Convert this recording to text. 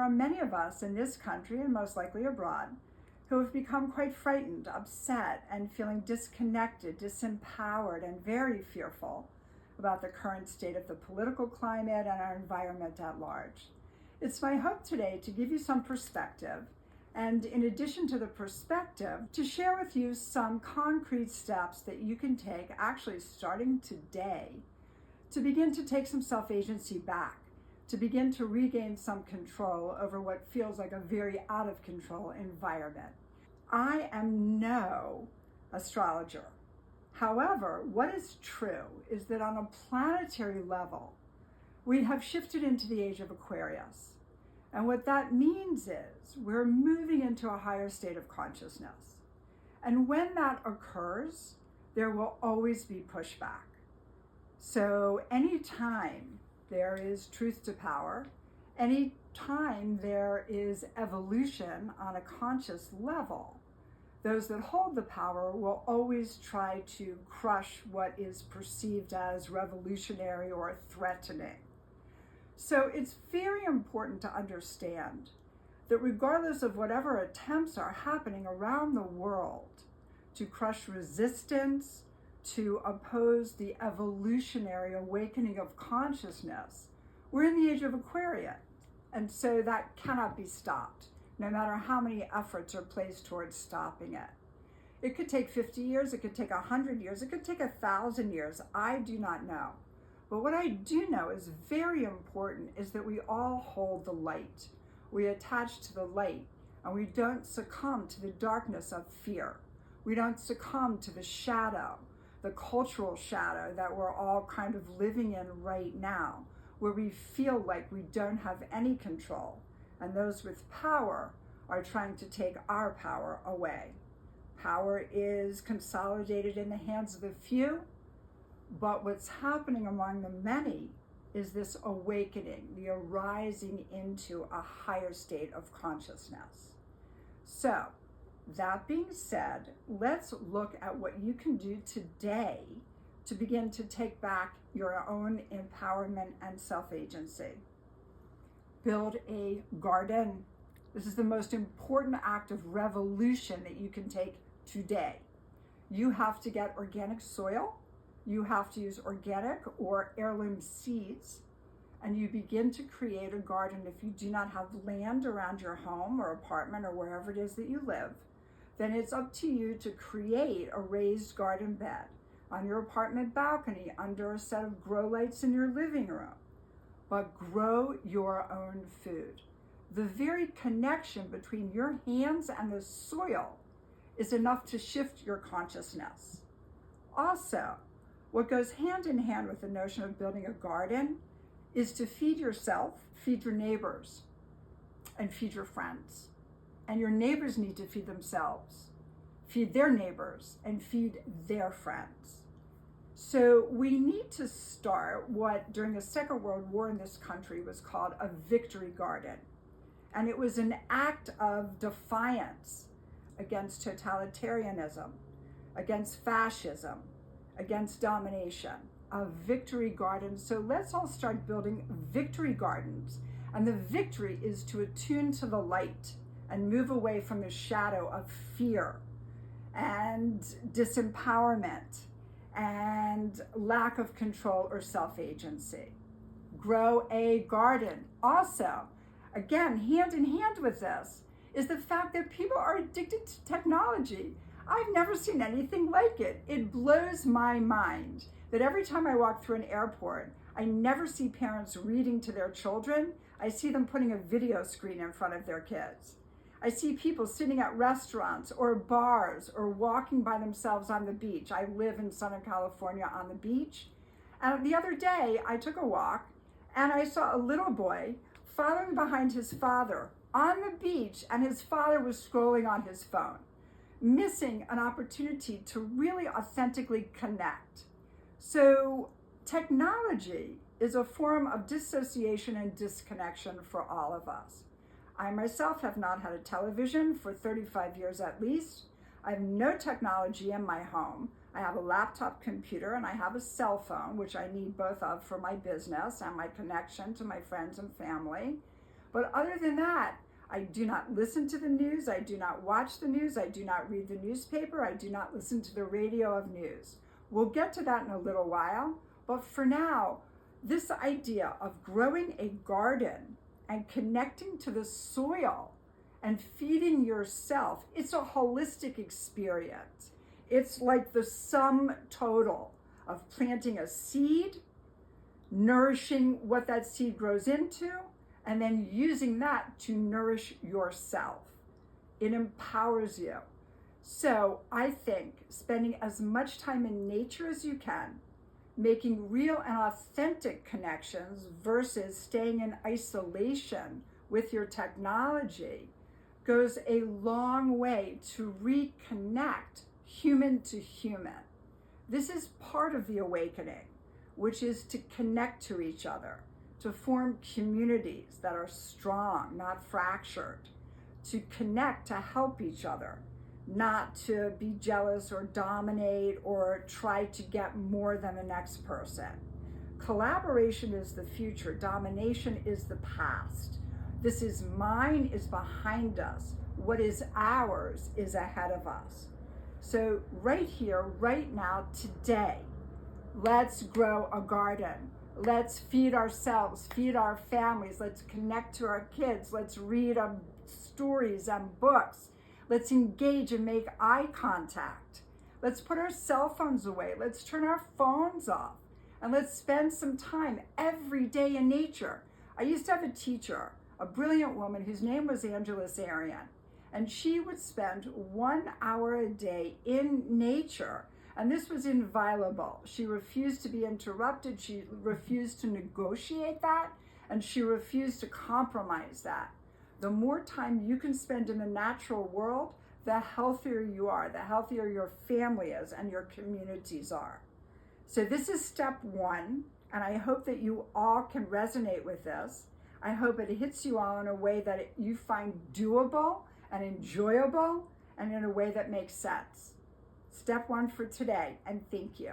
are many of us in this country and most likely abroad who have become quite frightened, upset, and feeling disconnected, disempowered, and very fearful about the current state of the political climate and our environment at large. It's my hope today to give you some perspective, and in addition to the perspective, to share with you some concrete steps that you can take, actually starting today, to begin to take some self-agency back, to begin to regain some control over what feels like a very out of control environment. I am no astrologer. However, what is true is that on a planetary level, we have shifted into the age of Aquarius. And what that means is we're moving into a higher state of consciousness. And when that occurs, there will always be pushback. So anytime there is truth to power, anytime there is evolution on a conscious level, those that hold the power will always try to crush what is perceived as revolutionary or threatening. So it's very important to understand that regardless of whatever attempts are happening around the world to crush resistance, to oppose the evolutionary awakening of consciousness, we're in the age of Aquarius. And so that cannot be stopped, no matter how many efforts are placed towards stopping it. It could take 50 years, it could take 100 years, it could take 1,000 years. I do not know. But what I do know is very important is that we all hold the light. We attach to the light, and we don't succumb to the darkness of fear. We don't succumb to the shadow, the cultural shadow that we're all kind of living in right now, where we feel like we don't have any control, and those with power are trying to take our power away. Power is consolidated in the hands of the few, but what's happening among the many is this awakening, the arising into a higher state of consciousness. So, that being said, let's look at what you can do today to begin to take back your own empowerment and self-agency. Build a garden. This is the most important act of revolution that you can take today. You have to get organic soil. You have to use organic or heirloom seeds, and you begin to create a garden. If you do not have land around your home or apartment or wherever it is that you live, then it's up to you to create a raised garden bed on your apartment balcony under a set of grow lights in your living room. But grow your own food. The very connection between your hands and the soil is enough to shift your consciousness. Also, what goes hand in hand with the notion of building a garden is to feed yourself, feed your neighbors, and feed your friends. And your neighbors need to feed themselves, feed their neighbors, and feed their friends. So we need to start what during the Second World War in this country was called a victory garden. And it was an act of defiance against totalitarianism, against fascism, against domination, a victory garden. So let's all start building victory gardens. And the victory is to attune to the light and move away from the shadow of fear and disempowerment and lack of control or self-agency. Grow a garden. Also, again, hand in hand with this is the fact that people are addicted to technology. I've never seen anything like it. It blows my mind that every time I walk through an airport, I never see parents reading to their children. I see them putting a video screen in front of their kids. I see people sitting at restaurants or bars or walking by themselves on the beach. I live in Southern California on the beach. And the other day, I took a walk and I saw a little boy following behind his father on the beach, and his father was scrolling on his phone, missing an opportunity to really authentically connect. So technology is a form of dissociation and disconnection for all of us. I myself have not had a television for 35 years at least. I have no technology in my home. I have a laptop computer and I have a cell phone, which I need both of for my business and my connection to my friends and family. But other than that, I do not listen to the news. I do not watch the news. I do not read the newspaper. I do not listen to the radio of news. We'll get to that in a little while. But for now, this idea of growing a garden and connecting to the soil and feeding yourself, it's a holistic experience. It's like the sum total of planting a seed, nourishing what that seed grows into, and then using that to nourish yourself. It empowers you. So I think spending as much time in nature as you can, making real and authentic connections versus staying in isolation with your technology goes a long way to reconnect human to human. This is part of the awakening, which is to connect to each other, to form communities that are strong, not fractured, to connect, to help each other, not to be jealous or dominate or try to get more than the next person. Collaboration is the future. Domination is the past. This is mine is behind us. What is ours is ahead of us. So right here, right now, today, let's grow a garden. Let's feed ourselves, feed our families. Let's connect to our kids. Let's read stories and books. Let's engage and make eye contact. Let's put our cell phones away. Let's turn our phones off. And let's spend some time every day in nature. I used to have a teacher, a brilliant woman whose name was Angela Sarian. And she would spend 1 hour a day in nature. And this was inviolable. She refused to be interrupted. She refused to negotiate that. And she refused to compromise that. The more time you can spend in the natural world, the healthier you are, the healthier your family is and your communities are. So this is step one. And I hope that you all can resonate with this. I hope it hits you all in a way that you find doable and enjoyable and in a way that makes sense. Step one for today, and thank you.